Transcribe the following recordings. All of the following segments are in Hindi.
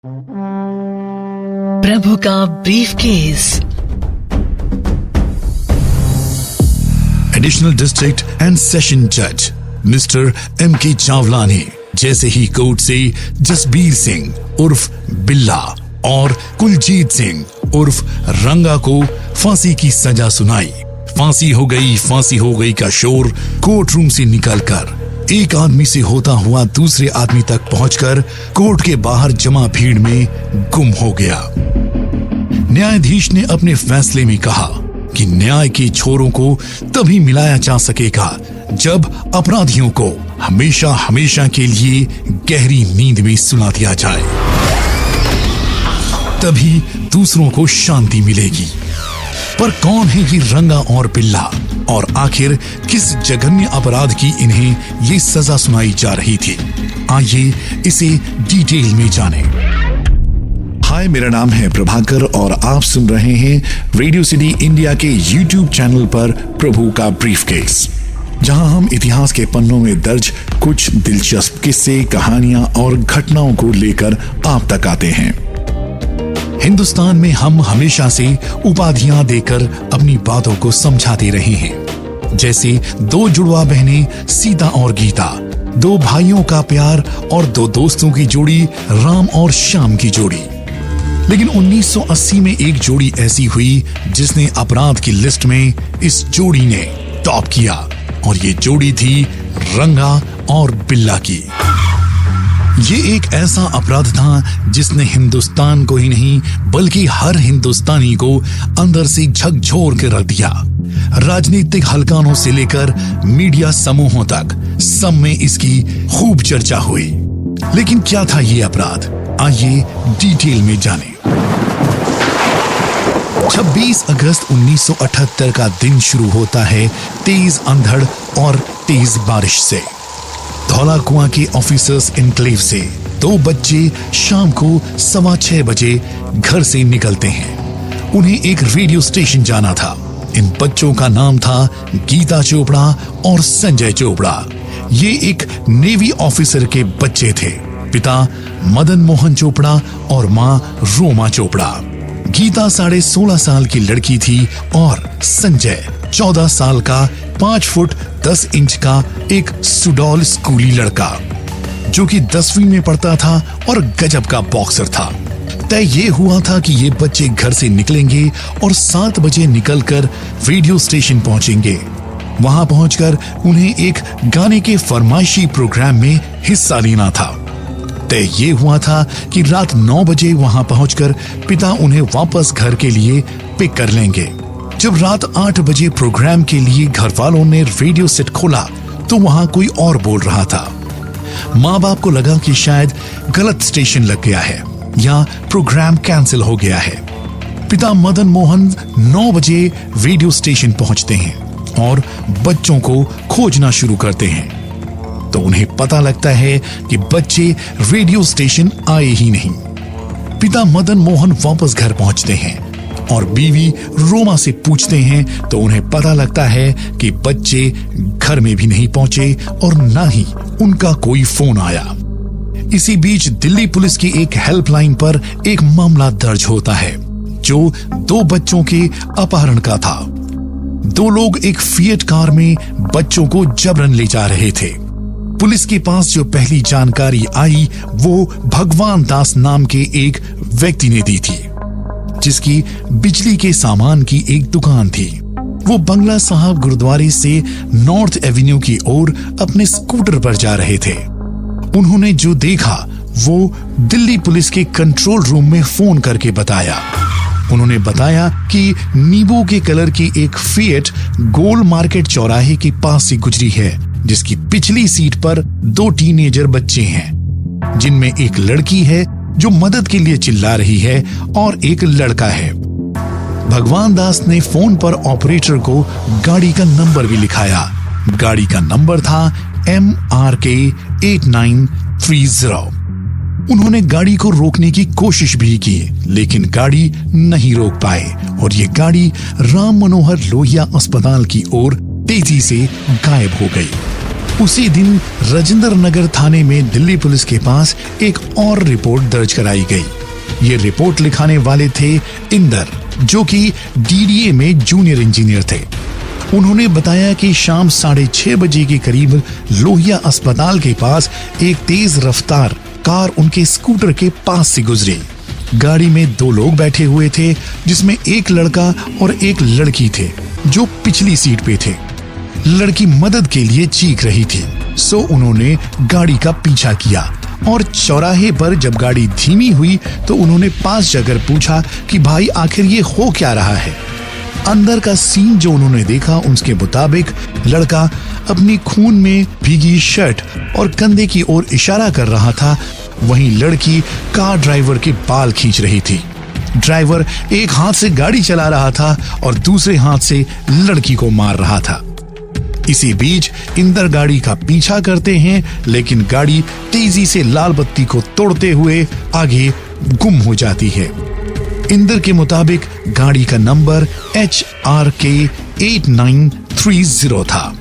प्रभु का briefcase. Additional district and session जज मिस्टर M.K. चावला ने जैसे ही कोर्ट से जसबीर सिंह उर्फ बिल्ला और कुलजीत सिंह उर्फ रंगा को फांसी की सजा सुनाई, फांसी हो गई का शोर कोर्ट रूम से निकलकर एक आदमी से होता हुआ दूसरे आदमी तक पहुंचकर कोर्ट के बाहर जमा भीड़ में गुम हो गया। न्यायाधीश ने अपने फैसले में कहा कि न्याय के छोरों को तभी मिलाया जा सकेगा जब अपराधियों को हमेशा हमेशा के लिए गहरी नींद में सुला दिया जाए, तभी दूसरों को शांति मिलेगी। पर कौन है ये रंगा और बिल्ला, और आखिर किस जघन्य अपराध की इन्हें ये सजा सुनाई जा रही थी? आइए इसे डिटेल में जानें। हाय, मेरा नाम है प्रभाकर और आप सुन रहे हैं रेडियो सिटी इंडिया के यूट्यूब चैनल पर प्रभु का ब्रीफकेस, जहां हम इतिहास के पन्नों में दर्ज कुछ दिलचस्प किस्से, कहानियां और घटनाओं को लेकर आप तक आते हैं। हिंदुस्तान में हम हमेशा से उपाधियां देकर अपनी बातों को समझाते रहे हैं, जैसे दो जुड़वा बहनें सीता और गीता, दो भाइयों का प्यार और दो दोस्तों की जोड़ी राम और श्याम की जोड़ी। लेकिन 1980 में एक जोड़ी ऐसी हुई जिसने अपराध की लिस्ट में इस जोड़ी ने टॉप किया, और ये जोड़ी थी रंगा और बिल्ला की। ये एक ऐसा अपराध था जिसने हिंदुस्तान को ही नहीं बल्कि हर हिंदुस्तानी को अंदर से झकझोर के रख दिया। राजनीतिक हलकानों से लेकर मीडिया समूहों तक सब में इसकी खूब चर्चा हुई। लेकिन क्या था ये अपराध? आइए डिटेल में जानें। 26 अगस्त 1978 का दिन शुरू होता है तेज अंधड़ और तेज बारिश से। धौला कुआं के ऑफिसर्स एनक्लेव से दो बच्चे शाम को 6:15 बजे घर से निकलते हैं। उन्हें एक रेडियो स्टेशन जाना था। इन बच्चों का नाम था गीता चोपड़ा और संजय चोपड़ा। ये एक नेवी ऑफिसर के बच्चे थे। पिता मदन मोहन चोपड़ा और माँ रोमा चोपड़ा। गीता 16.5 साल की लड़की थी और संजय 14 साल का 5 फुट 10 इंच का एक सुडौल स्कूली लड़का, जो कि 10वीं में पढ़ता था और गजब का बॉक्सर था। तय ये हुआ था कि ये बच्चे घर से निकलेंगे और 7 बजे निकलकर रेडियो स्टेशन पहुंचेंगे। वहां पहुंचकर उन्हें एक गाने के फरमाइशी प्रोग्राम में हिस्सा लेना था। तय ये हुआ था कि रात 9 बजे वहां पहुंचकर पिता उन्हें वापस घर के लिए पिक कर लेंगे। जब रात 8 बजे प्रोग्राम के लिए घर वालों ने रेडियो सेट खोला तो वहां कोई और बोल रहा था। माँ बाप को लगा कि शायद गलत स्टेशन लग गया है या प्रोग्राम कैंसिल हो गया है। पिता मदन मोहन 9 बजे रेडियो स्टेशन पहुंचते हैं और बच्चों को खोजना शुरू करते हैं। तो उन्हें पता लगता है कि बच्चे रेडियो स्टेशन आए ही नहीं। पिता मदन मोहन वापस घर पहुंचते हैं और बीवी रोमा से पूछते हैं तो उन्हें पता लगता है कि बच्चे घर में भी नहीं पहुंचे और ना ही उनका कोई फोन आया। इसी बीच दिल्ली पुलिस की एक हेल्पलाइन पर एक मामला दर्ज होता है जो 2 बच्चों के अपहरण का था। 2 लोग एक फिएट कार में बच्चों को जबरन ले जा रहे थे। पुलिस के पास जो पहली जानकारी आई वो भगवान दास नाम के एक व्यक्ति ने दी थी, जिसकी बिजली के सामान की एक दुकान थी। वो बंगला साहब गुरुद्वारे से नॉर्थ एवेन्यू की ओर अपने स्कूटर पर जा रहे थे। उन्होंने जो देखा वो दिल्ली पुलिस के कंट्रोल रूम में फोन करके बताया। उन्होंने बताया कि नींबू के कलर की एक फिएट गोल मार्केट चौराहे के पास से गुजरी है, जिसकी पिछली सीट पर 2 टीनेजर बच्चे हैं, जिनमें एक लड़की है जो मदद के लिए चिल्ला रही है और एक लड़का है। भगवान दास ने फोन पर ऑपरेटर को गाड़ी का नंबर भी लिखाया। गाड़ी का नंबर था MRK 8930। उन्होंने गाड़ी को रोकने की कोशिश भी की, लेकिन गाड़ी नहीं रोक पाए और ये गाड़ी राम मनोहर लोहिया अस्पताल की ओर तेजी से गायब हो गई। उसी दिन राजेंद्र नगर थाने में दिल्ली पुलिस के पास एक और रिपोर्ट दर्ज कराई गई। ये रिपोर्ट लिखाने वाले थे इंदर, जो कि डीडीए में जूनियर इंजीनियर थे। उन्होंने बताया कि शाम 6:30 बजे के करीब लोहिया अस्पताल के पास एक तेज रफ्तार कार उनके स्कूटर के पास से गुजरी। गाड़ी में 2 लोग बैठे हुए थे, जिसमें एक लड़का और एक लड़की थे, जो पिछली सीट पे थे। लड़की मदद के लिए चीख रही थी, सो उन्होंने गाड़ी का पीछा किया और चौराहे पर जब गाड़ी धीमी हुई तो उन्होंने पास जाकर पूछा कि भाई आखिर ये हो क्या रहा है। अंदर का सीन जो उन्होंने देखा उसके मुताबिक लड़का अपनी खून में भीगी शर्ट और कंधे की ओर इशारा कर रहा था, वहीं लड़की कार ड्राइवर के बाल खींच रही थी। ड्राइवर एक हाथ से गाड़ी चला रहा था और दूसरे हाथ से लड़की को मार रहा था। इसी बीच इंदर गाड़ी का पीछा करते हैं, लेकिन गाड़ी तेजी से लाल बत्ती को तोड़ते हुए आगे गुम हो जाती है। इंदर के मुताबिक गाड़ी का नंबर HRK 8930 था।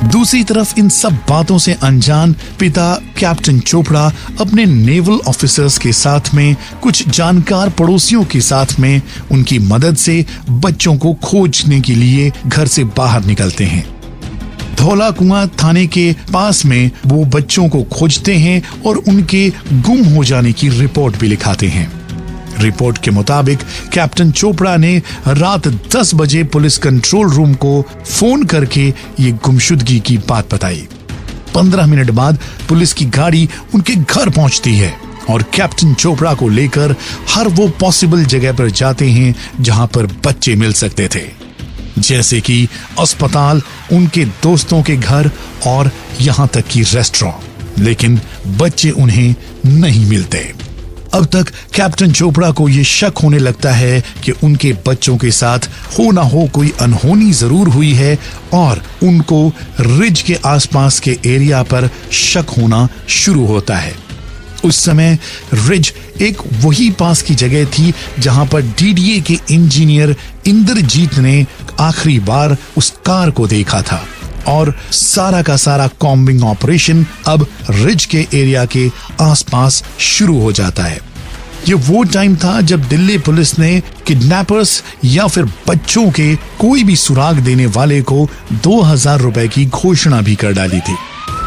दूसरी तरफ इन सब बातों से अनजान पिता कैप्टन चोपड़ा अपने नेवल ऑफिसर्स के साथ में कुछ जानकार पड़ोसियों के साथ में उनकी मदद से बच्चों को खोजने के लिए घर से बाहर निकलते हैं। धौला कुआं थाने के पास में वो बच्चों को खोजते हैं और उनके गुम हो जाने की रिपोर्ट भी लिखाते हैं। रिपोर्ट के मुताबिक कैप्टन चोपड़ा ने रात 10 बजे पुलिस कंट्रोल रूम को फोन करके ये गुमशुदगी की बात बताई। 15 मिनट बाद पुलिस की गाड़ी उनके घर पहुंचती है और कैप्टन चोपड़ा को लेकर हर वो पॉसिबल जगह पर जाते हैं जहां पर बच्चे मिल सकते थे, जैसे कि अस्पताल, उनके दोस्तों के घर और यहां तक कि रेस्टोरेंट, लेकिन बच्चे उन्हें नहीं मिलते। अब तक कैप्टन चोपड़ा को यह शक होने लगता है कि उनके बच्चों के साथ हो ना हो कोई अनहोनी जरूर हुई है और उनको रिज के आसपास के एरिया पर शक होना शुरू होता है। उस समय रिज एक वही पास की जगह थी जहां पर डीडीए के इंजीनियर इंद्रजीत ने आखिरी बार उस कार को देखा था और सारा का सारा कॉम्बिंग ऑपरेशन अब रिज के एरिया के आसपास शुरू हो जाता है। ये वो टाइम था जब दिल्ली पुलिस ने किडनैपर्स या फिर बच्चों के कोई भी सुराग देने वाले को 2000 रुपए की घोषणा भी कर डाली थी।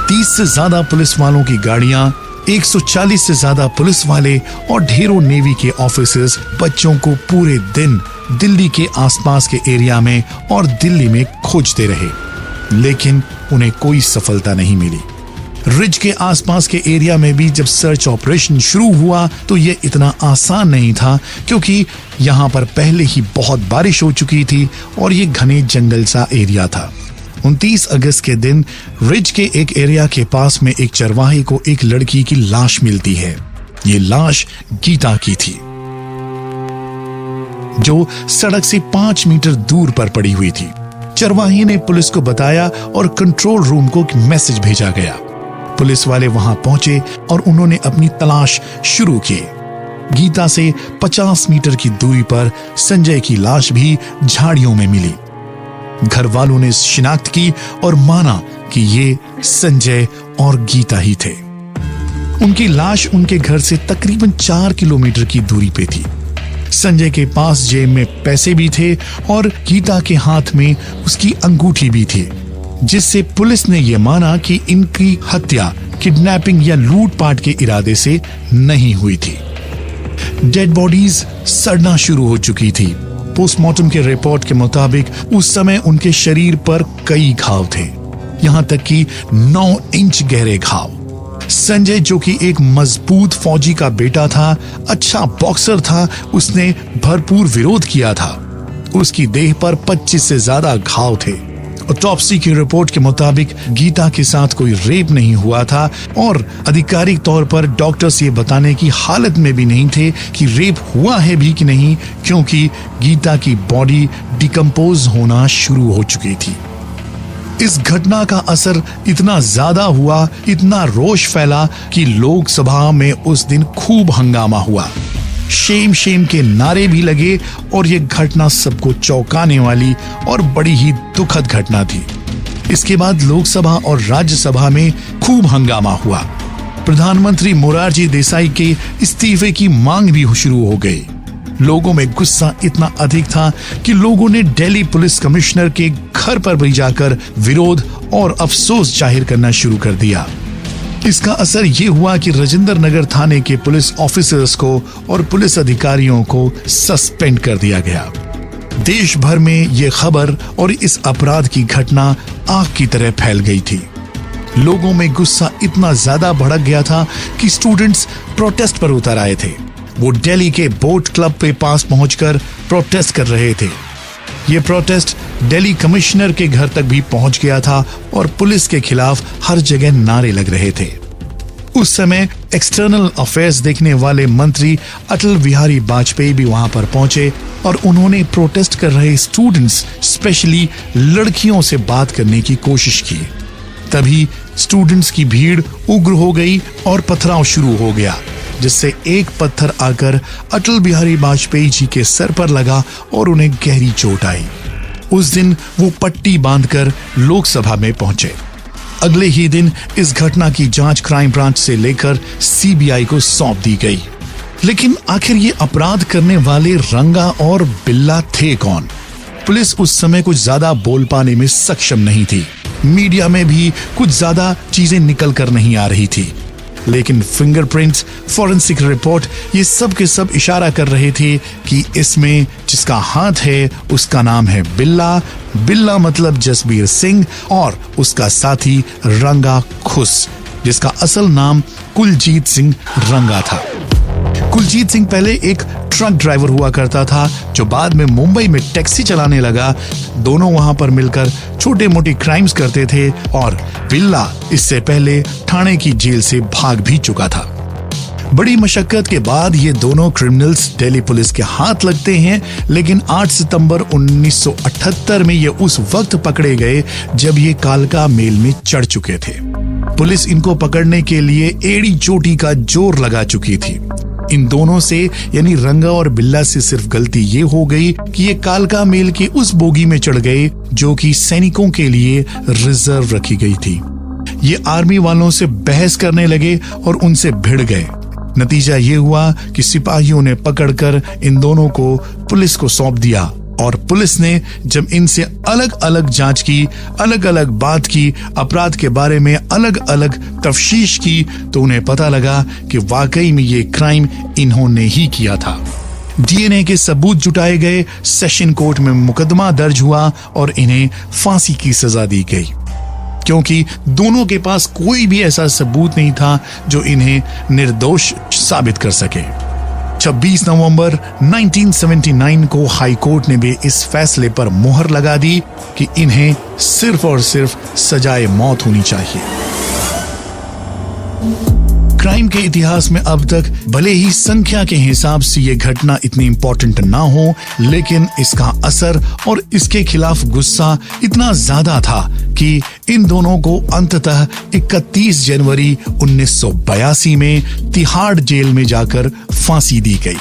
30 से ज्यादा पुलिस वालों की गाड़ियां, 140 से ज्यादा पुलिस वाले और ढेरों नेवी के ऑफिसर्स बच्चों को पूरे दिन दिल्ली के आसपास के एरिया में और दिल्ली में खोजते रहे, लेकिन उन्हें कोई सफलता नहीं मिली। रिज के आसपास के एरिया में भी जब सर्च ऑपरेशन शुरू हुआ तो यह इतना आसान नहीं था, क्योंकि यहां पर पहले ही बहुत बारिश हो चुकी थी और ये घने जंगल सा एरिया था। 29 अगस्त के दिन रिज के एक एरिया के पास में एक चरवाहे को एक लड़की की लाश मिलती है। ये लाश गीता की थी, जो सड़क से 5 मीटर दूर पर पड़ी हुई थी। चरवाहे ने पुलिस को बताया और कंट्रोल रूम को मैसेज भेजा गया। पुलिस वाले वहां पहुंचे और उन्होंने अपनी तलाश शुरू की। गीता से 50 मीटर की दूरी पर संजय की लाश भी झाड़ियों में मिली। घर वालों ने शिनाख्त की और माना कि ये संजय और गीता ही थे। उनकी लाश उनके घर से तकरीबन 4 किलोमीटर की दूरी पे थी। संजय के पास जेब में पैसे भी थे और गीता के हाथ में उसकी अंगूठी भी थी, जिससे पुलिस ने यह माना कि इनकी हत्या किडनैपिंग या लूटपाट के इरादे से नहीं हुई थी। डेड बॉडीज सड़ना शुरू हो चुकी थी। पोस्टमार्टम के रिपोर्ट के मुताबिक उस समय उनके शरीर पर कई घाव थे, यहां तक कि 9 इंच गहरे घाव। संजय, जो कि एक मजबूत फौजी का बेटा था, अच्छा बॉक्सर था, उसने भरपूर विरोध किया था। उसकी देह पर 25 से ज्यादा घाव थे। ऑटोप्सी की रिपोर्ट के मुताबिक गीता के साथ कोई रेप नहीं हुआ था और आधिकारिक तौर पर डॉक्टर्स ये बताने की हालत में भी नहीं थे कि रेप हुआ है भी कि नहीं, क्योंकि गीता की बॉडी डिकम्पोज होना शुरू हो चुकी थी। इस घटना का असर इतना ज्यादा हुआ, इतना रोष फैला कि लोकसभा में उस दिन खूब हंगामा हुआ। शेम शेम के नारे भी लगे और ये घटना सबको चौंकाने वाली और बड़ी ही दुखद घटना थी। इसके बाद लोकसभा और राज्यसभा में खूब हंगामा हुआ। प्रधानमंत्री मोरारजी देसाई के इस्तीफे की मांग भी शुरू हो गई। लोगों में गुस्सा इतना अधिक था कि लोगों ने दिल्ली पुलिस कमिश्नर के घर पर भी जाकर विरोध और अफसोस जाहिर करना शुरू कर दिया। इसका असर ये हुआ कि राजेंद्र नगर थाने के पुलिस ऑफिसर्स को और पुलिस अधिकारियों को सस्पेंड कर दिया गया। देश भर में ये खबर और इस अपराध की घटना आग की तरह फैल गई थी। लोगों में गुस्सा इतना ज्यादा भड़क गया था कि स्टूडेंट्स प्रोटेस्ट पर उतर आए थे। वो दिल्ली के बोट क्लब पे पास पहुंचकर प्रोटेस्ट कर रहे थे। ये प्रोटेस्ट दिल्ली कमिश्नर के घर तक भी पहुंच गया था और पुलिस के खिलाफ हर जगह नारे लग रहे थे। उस समय एक्सटर्नल अफेयर्स देखने वाले मंत्री अटल बिहारी वाजपेयी भी वहां पर पहुंचे और उन्होंने प्रोटेस्ट कर रहे स्टूडेंट्स, स्पेशली लड़कियों से बात करने की कोशिश की। तभी स्टूडेंट्स की भीड़ उग्र हो गई और पथराव शुरू हो गया, जिससे एक पत्थर आकर अटल बिहारी वाजपेयी जी के सर पर लगा और उन्हें गहरी चोट आई। उस दिन वो पट्टी बांधकर लोकसभा में पहुंचे। अगले ही दिन इस घटना की जांच क्राइम ब्रांच से लेकर सीबीआई को सौंप दी गई। लेकिन आखिर ये अपराध करने वाले रंगा और बिल्ला थे कौन? पुलिस उस समय कुछ ज्यादा बोल पाने में सक्षम नहीं थी। मीडिया में भी कुछ ज्यादा चीजें निकल कर नहीं आ रही थी। लेकिन फिंगरप्रिंट्स, फॉरेंसिक रिपोर्ट, ये सब के सब इशारा कर रहे थे कि इसमें जिसका हाथ है उसका नाम है बिल्ला। बिल्ला मतलब जसबीर सिंह और उसका साथी रंगा खुस, जिसका असल नाम कुलजीत सिंह रंगा था। कुलजीत सिंह पहले एक ट्रक ड्राइवर हुआ करता था, जो बाद में मुंबई में टैक्सी चलाने लगा। दोनों वहां पर मिलकर छोटे मोटे क्राइम्स करते थे और बिल्ला इससे पहले ठाणे की जेल से भाग भी चुका था। बड़ी मशक्कत के बाद ये दोनों क्रिमिनल्स दिल्ली पुलिस के हाथ लगते हैं, लेकिन 8 सितंबर 1978 में ये उस वक्त पकड़े गए जब ये कालका मेल में चढ़ चुके थे। पुलिस इनको पकड़ने के लिए एड़ी चोटी का जोर लगा चुकी थी। इन दोनों से यानी रंगा और बिल्ला से सिर्फ गलती ये हो गई कि ये कालका मेल के उस बोगी में चढ़ गए जो कि सैनिकों के लिए रिजर्व रखी गई थी। ये आर्मी वालों से बहस करने लगे और उनसे भिड़ गए। नतीजा ये हुआ कि सिपाहियों ने पकड़कर इन दोनों को पुलिस को सौंप दिया और पुलिस ने जब इनसे अलग अलग जांच की, अलग अलग बात की, अपराध के बारे में अलग अलग तफ्तीश की, तो उन्हें पता लगा कि वाकई में ये क्राइम इन्होंने ही किया था। डीएनए के सबूत जुटाए गए, सेशन कोर्ट में मुकदमा दर्ज हुआ और इन्हें फांसी की सजा दी गई, क्योंकि दोनों के पास कोई भी ऐसा सबूत नहीं था जो इन्हें निर्दोष साबित कर सके। 26 नवंबर 1979 को हाई कोर्ट ने भी इस फैसले पर मोहर लगा दी कि इन्हें सिर्फ और सिर्फ सजाए मौत होनी चाहिए। क्राइम के इतिहास में अब तक भले ही संख्या के हिसाब से ये घटना इतनी इंपॉर्टेंट ना हो, लेकिन इसका असर और इसके खिलाफ गुस्सा इतना ज्यादा था कि इन दोनों को अंततः 31 जनवरी 1982 में तिहाड़ जेल में जाकर फांसी दी गई।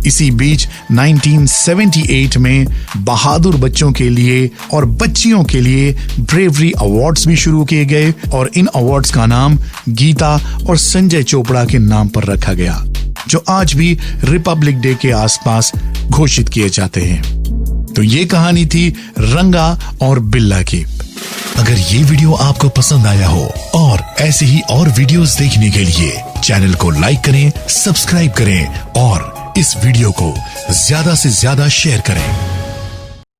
इसी बीच 1978 में बहादुर बच्चों के लिए और बच्चियों के लिए ब्रेवरी अवार्ड्स भी शुरू किए गए और इन अवार्ड्स का नाम गीता और संजय चोपड़ा के नाम पर रखा गया, जो आज भी रिपब्लिक डे के आसपास घोषित किए जाते हैं। तो ये कहानी थी रंगा और बिल्ला की। अगर ये वीडियो आपको पसंद आया हो और ऐसे ही और वीडियोस देखने के लिए चैनल को लाइक करें, सब्सक्राइब करें और इस वीडियो को ज्यादा से ज्यादा शेयर करें।